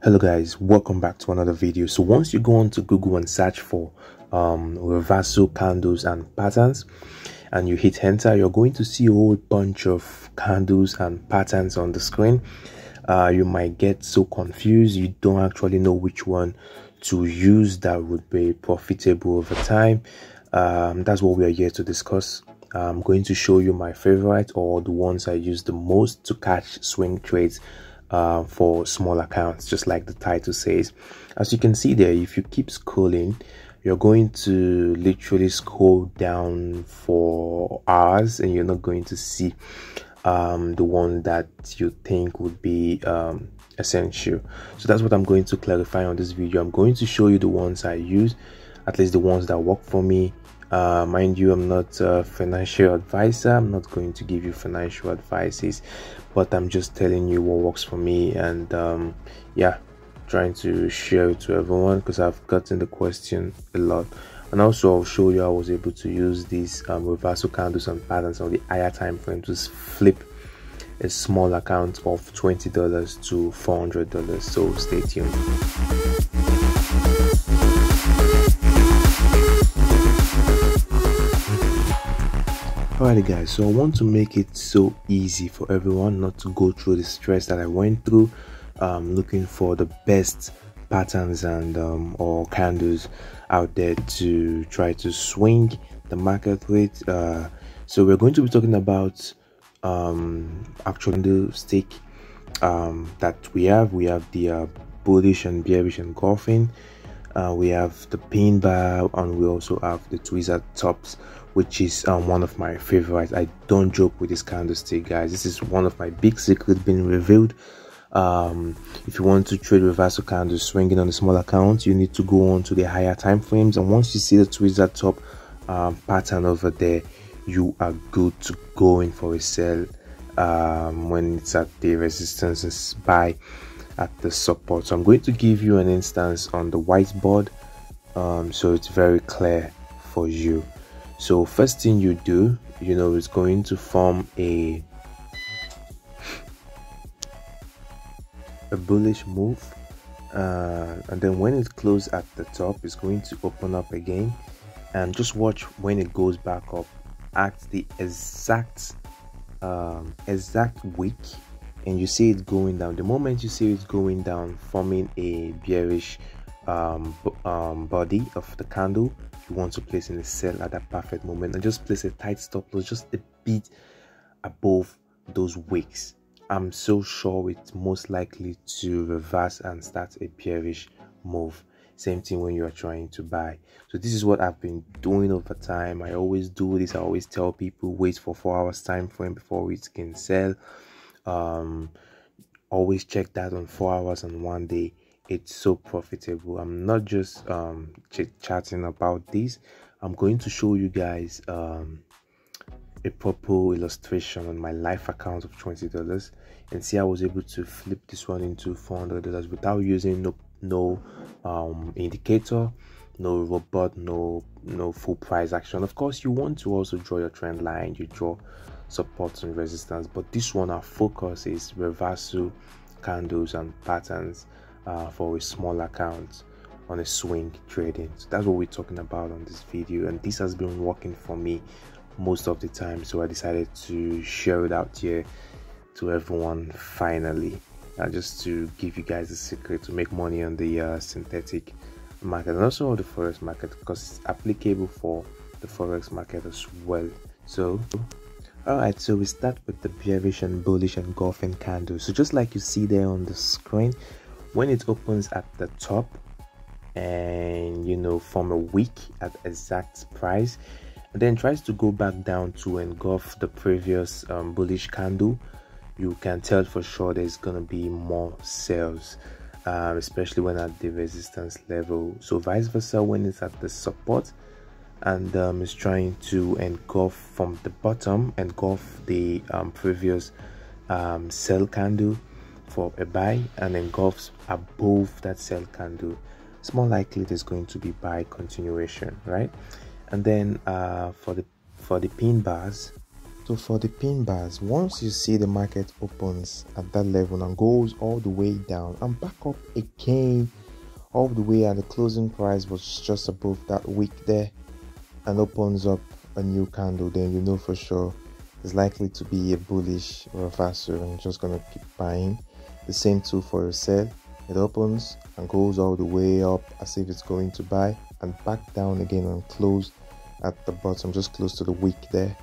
Hello guys, welcome back to another video. So once you go on to Google and search for reversal candles and patterns and you hit enter, you're going to see a whole bunch of candles and patterns on the screen. You might get so confused, you don't actually know which one to use that would be profitable over time. That's what we are here to discuss. I'm going to show you my favorite, or the ones I use the most to catch swing trades for small accounts, just like the title says. As you can see there, if you keep scrolling, you're going to literally scroll down for hours and you're not going to see the one that you think would be essential. So that's what I'm going to clarify on this video. I'm going to show you the ones I use, at least the ones that work for me. Mind you, I'm not a financial advisor. I'm not going to give you financial advices, but I'm just telling you what works for me, and yeah, trying to share it to everyone because I've gotten the question a lot. And also I'll show you I was able to use these reversal candles and patterns on the higher time frame to flip a small account of $20 to $400. So stay tuned. Alright guys, so I want to make it so easy for everyone not to go through the stress that I went through looking for the best patterns and or candles out there to try to swing the market with. So we're going to be talking about actual candlestick that we have the bullish and bearish engulfing. We have the pin bar, and we also have the tweezer tops, which is one of my favorites. I don't joke with this candlestick, guys. This is one of my big secrets being revealed. If you want to trade reversal candles swinging on the small account, you need to go on to the higher time frames, and once you see the tweezer top pattern over there, you are good to go in for a sell when it's at the resistance and buy at the support. So I'm going to give you an instance on the whiteboard so it's very clear for you. So first thing you do, is going to form a bullish move, and then when it closes at the top, it's going to open up again, and just watch when it goes back up at the exact wick, and you see it going down. The moment you see it going down, forming a bearish body of the candle, you want to place in a sell at that perfect moment, and just place a tight stop loss just a bit above those wicks. I'm so sure it's most likely to reverse and start a bearish move. Same thing when you are trying to buy. So this is what I've been doing over time. I always do this. I always tell people wait for 4 hours time frame before we can sell. Always check that on 4 hours and 1 day. It's so profitable. I'm not just chatting about this. I'm going to show you guys a proper illustration on my live account of $20, and see I was able to flip this one into $400 without using no indicator, no robot, no full price action. Of course, you want to also draw your trend line, you draw support and resistance, but this one, our focus is reversal candles and patterns for a small account on a swing trading. So that's what we're talking about on this video, and this has been working for me most of the time, so I decided to share it out here to everyone finally, just to give you guys a secret to make money on the synthetic market and also the forex market, because it's applicable for the forex market as well. So alright, so we start with the bearish and bullish engulfing candle. So just like you see there on the screen, when it opens at the top and form a wick at exact price, and then tries to go back down to engulf the previous bullish candle, you can tell for sure there's gonna be more sales, especially when at the resistance level. So vice versa, when it's at the support and is trying to engulf from the bottom, engulf the previous sell candle for a buy, and engulfs above that sell candle, it's more likely there's going to be buy continuation, right? And then for the pin bars, So for the pin bars, once you see the market opens at that level and goes all the way down and back up again all the way, and the closing price was just above that wick there and opens up a new candle, then you know for sure it's likely to be a bullish reversal and you're just gonna keep buying. The same too for your sell. It opens and goes all the way up as if it's going to buy and back down again and close at the bottom, just close to the wick there.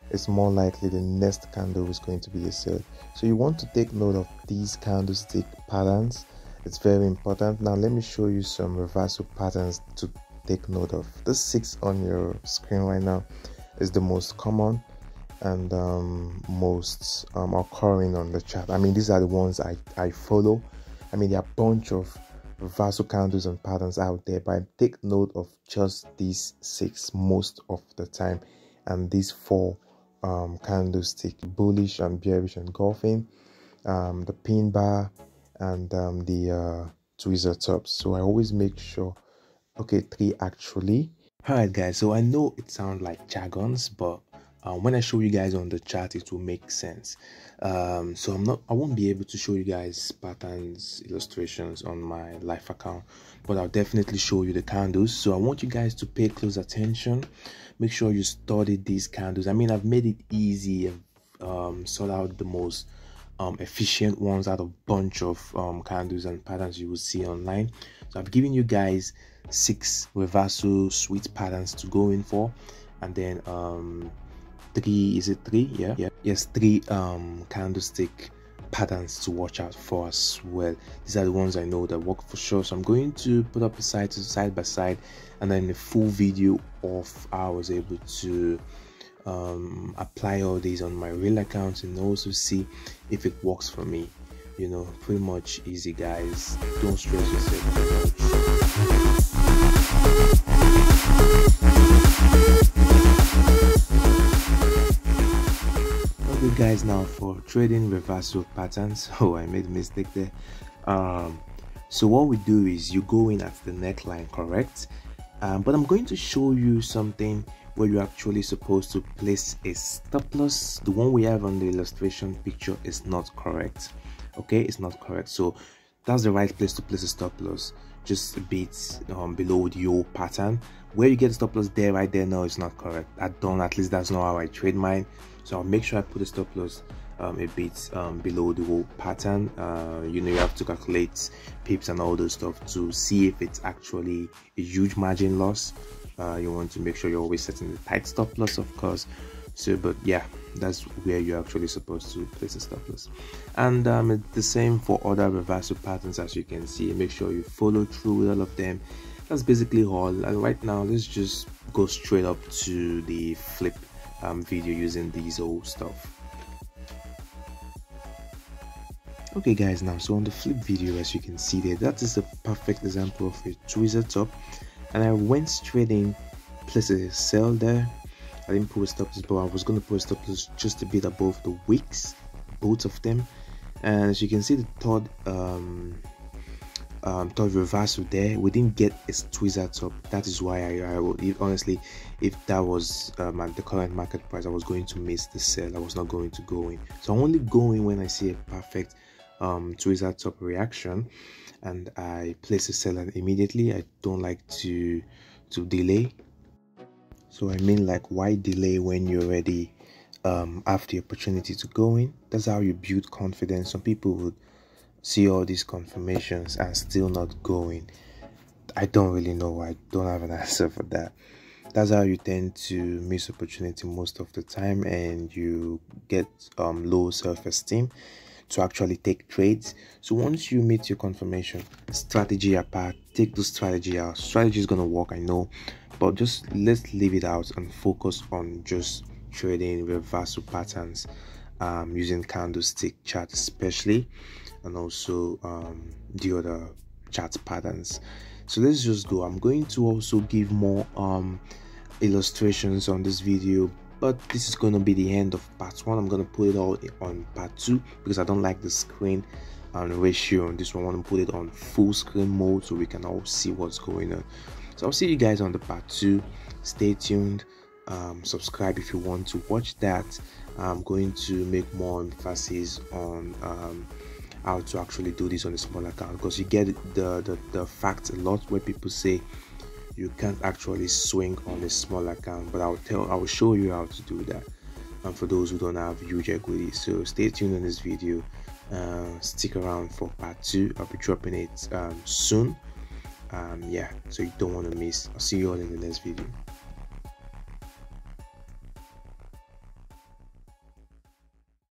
It's more likely the next candle is going to be a sell. So you want to take note of these candlestick patterns. It's very important. Now let me show you some reversal patterns to take note of. This 6 on your screen right now is the most common and most occurring on the chart. I mean, these are the ones I follow. I mean, there are a bunch of reversal candles and patterns out there, but I take note of just these 6 most of the time, and these 4 candlestick: bullish and bearish engulfing, the pin bar, and the tweezer tops. So I always make sure, okay, 3 actually. All right guys, so I know it sounds like jargons, but when I show you guys on the chart, it will make sense. So I won't be able to show you guys patterns, illustrations on my live account, but I'll definitely show you the candles. So I want you guys to pay close attention. Make sure you study these candles. I mean, I've made it easy and sort out the most efficient ones out of a bunch of candles and patterns you will see online. So I've given you guys 6 reversal sweet patterns to go in for, and then 3, is it 3? Yeah, yes, 3 candlestick patterns to watch out for as well. These are the ones I know that work for sure. So I'm going to put up a side by side, and then a full video of how I was able to apply all these on my real account and also see if it works for me. You know, pretty much easy guys, don't stress yourself too much. Okay guys, now for trading reversal patterns. Oh, I made a mistake there. So what we do is you go in at the neckline, correct? But I'm going to show you something where you're actually supposed to place a stop loss. The one we have on the illustration picture is not correct. Okay, it's not correct. So that's the right place to place a stop loss, just a bit below the old pattern. Where you get the stop loss there, right there, no, it's not correct. At least that's not how I trade mine. So I'll make sure I put the stop loss a bit below the whole pattern. You know, you have to calculate pips and all those stuff to see if it's actually a huge margin loss. You want to make sure you're always setting the tight stop loss, of course. So, but yeah, that's where you're actually supposed to place a stop loss. And it's the same for other reversal patterns. As you can see, make sure you follow through with all of them. That's basically all. And right now, let's just go straight up to the flip video using these old stuff. Okay guys, now so on the flip video, as you can see there, that is a perfect example of a tweezer top, and I went straight in, placed a sell there. I didn't put a stop loss, but I was going to put a stop loss just a bit above the wicks, both of them. And as you can see, the third reversal there, we didn't get a tweezer top. That is why I would, honestly, if that was at the current market price, I was going to miss the sell. I was not going to go in. So I only go in when I see a perfect tweezer top reaction, and I place a sell immediately. I don't like to delay. So I mean, like, why delay when you're ready have the opportunity to go in? That's how you build confidence. Some people would see all these confirmations and still not go in. I don't really know. I don't have an answer for that. That's how you tend to miss opportunity most of the time, and you get low self-esteem to actually take trades. So once you meet your confirmation, strategy apart, take the strategy out. Strategy is going to work, I know, but just let's leave it out and focus on just trading reversal patterns using candlestick chart especially, and also the other chart patterns. So let's just go. I'm going to also give more illustrations on this video, but this is going to be the end of part 1. I'm going to put it all on part 2 because I don't like the screen ratio on this one. I want to put it on full screen mode so we can all see what's going on. So I'll see you guys on the part 2. Stay tuned. Subscribe if you want to watch that, I'm going to make more emphasis on how to actually do this on a small account, because you get the fact a lot where people say you can't actually swing on a small account, but I will show you how to do that, and for those who don't have huge equity. So stay tuned in this video, stick around for part 2. I'll be dropping it soon. Yeah, so you don't want to miss. I'll see you all in the next video.